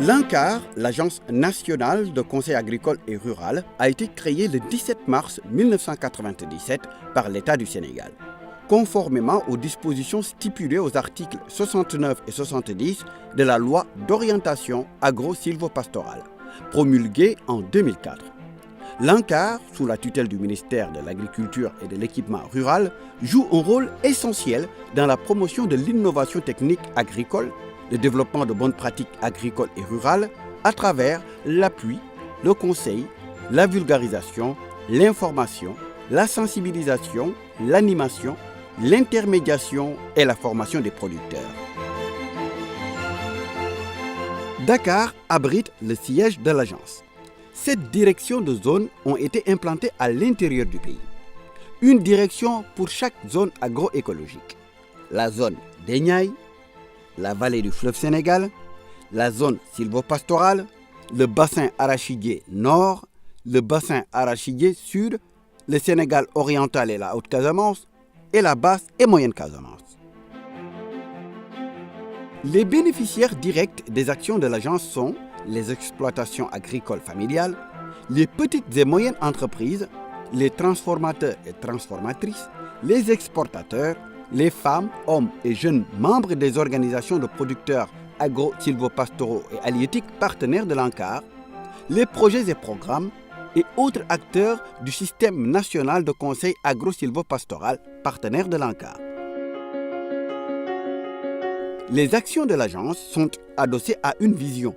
L'ANCAR, l'Agence nationale de conseil agricole et rural, a été créée le 17 mars 1997 par l'État du Sénégal, conformément aux dispositions stipulées aux articles 69 et 70 de la loi d'orientation agro-sylvo-pastorale, promulguée en 2004. L'ANCAR, sous la tutelle du ministère de l'Agriculture et de l'Équipement rural, joue un rôle essentiel dans la promotion de l'innovation technique agricole, le développement de bonnes pratiques agricoles et rurales à travers l'appui, le conseil, la vulgarisation, l'information, la sensibilisation, l'animation, l'intermédiation et la formation des producteurs. Dakar abrite le siège de l'agence. 7 directions de zones ont été implantées à l'intérieur du pays. Une direction pour chaque zone agroécologique. La zone des Niayes, la vallée du fleuve Sénégal, la zone sylvopastorale, le bassin arachidier nord, le bassin arachidier sud, le Sénégal oriental et la Haute-Casamance, et la basse et moyenne Casamance. Les bénéficiaires directs des actions de l'agence sont les exploitations agricoles familiales, les petites et moyennes entreprises, les transformateurs et transformatrices, les exportateurs, les femmes, hommes et jeunes membres des organisations de producteurs agro-sylvopastoraux et halieutiques partenaires de l'ANCAR, les projets et programmes et autres acteurs du système national de conseil agro-sylvopastoral partenaires de l'ANCAR. Les actions de l'agence sont adossées à une vision,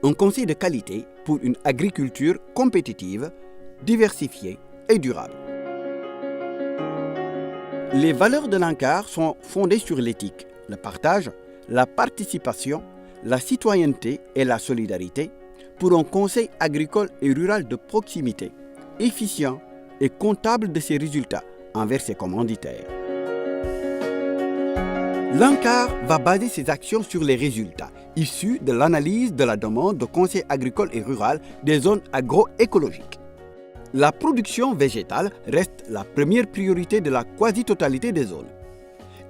un conseil de qualité pour une agriculture compétitive, diversifiée et durable. Les valeurs de l'ANCAR sont fondées sur l'éthique, le partage, la participation, la citoyenneté et la solidarité pour un conseil agricole et rural de proximité, efficient et comptable de ses résultats envers ses commanditaires. L'ANCAR va baser ses actions sur les résultats issus de l'analyse de la demande de conseil agricole et rural des zones agroécologiques. La production végétale reste la première priorité de la quasi-totalité des zones.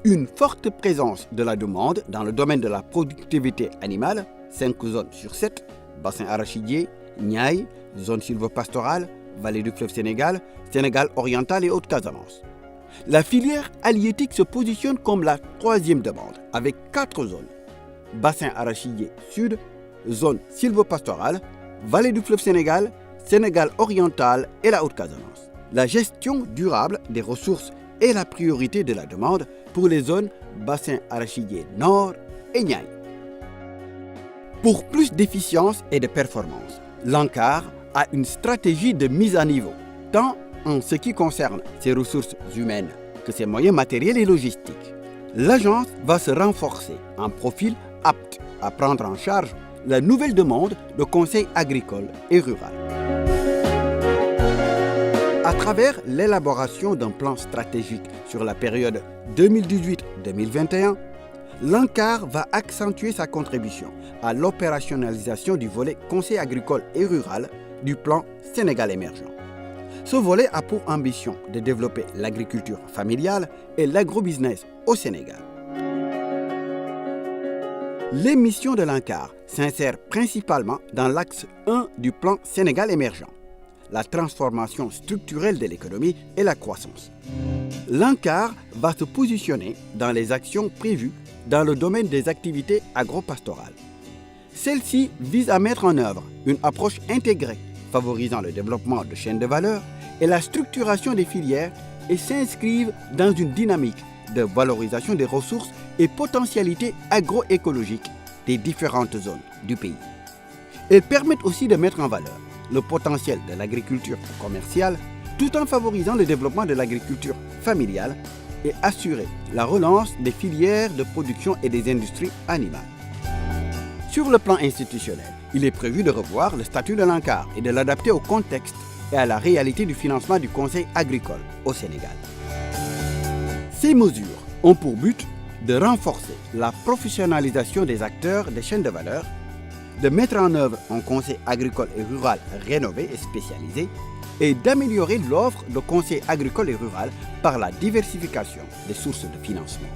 Une forte présence de la demande dans le domaine de la productivité animale, 5 zones sur 7, bassin arachidier, Niayes, zone sylvopastorale, vallée du fleuve Sénégal, Sénégal oriental et Haute-Casamance. La filière halieutique se positionne comme la 3e demande, avec 4 zones. Bassin arachidier sud, zone sylvopastorale, vallée du fleuve Sénégal, Sénégal oriental et la Haute-Casamance. La gestion durable des ressources est la priorité de la demande pour les zones bassin arachidier nord et Niayes. Pour plus d'efficience et de performance, l'ANCAR a une stratégie de mise à niveau, tant en ce qui concerne ses ressources humaines que ses moyens matériels et logistiques. L'agence va se renforcer en profil apte à prendre en charge la nouvelle demande de conseil agricole et rural. À travers l'élaboration d'un plan stratégique sur la période 2018-2021, l'ANCAR va accentuer sa contribution à l'opérationnalisation du volet conseil agricole et rural du plan Sénégal émergent. Ce volet a pour ambition de développer l'agriculture familiale et l'agrobusiness au Sénégal. Les missions de l'ANCAR s'insèrent principalement dans l'axe 1 du plan Sénégal émergent, la transformation structurelle de l'économie et la croissance. L'ANCAR va se positionner dans les actions prévues dans le domaine des activités agropastorales. Celles-ci visent à mettre en œuvre une approche intégrée, favorisant le développement de chaînes de valeur et la structuration des filières et s'inscrivent dans une dynamique de valorisation des ressources et potentialités agroécologiques des différentes zones du pays. Elles permettent aussi de mettre en valeur le potentiel de l'agriculture commerciale tout en favorisant le développement de l'agriculture familiale et assurer la relance des filières de production et des industries animales. Sur le plan institutionnel, il est prévu de revoir le statut de l'ANCAR et de l'adapter au contexte et à la réalité du financement du conseil agricole au Sénégal. Ces mesures ont pour but de renforcer la professionnalisation des acteurs des chaînes de valeur, de mettre en œuvre un conseil agricole et rural rénové et spécialisé et d'améliorer l'offre de conseil agricole et rural par la diversification des sources de financement.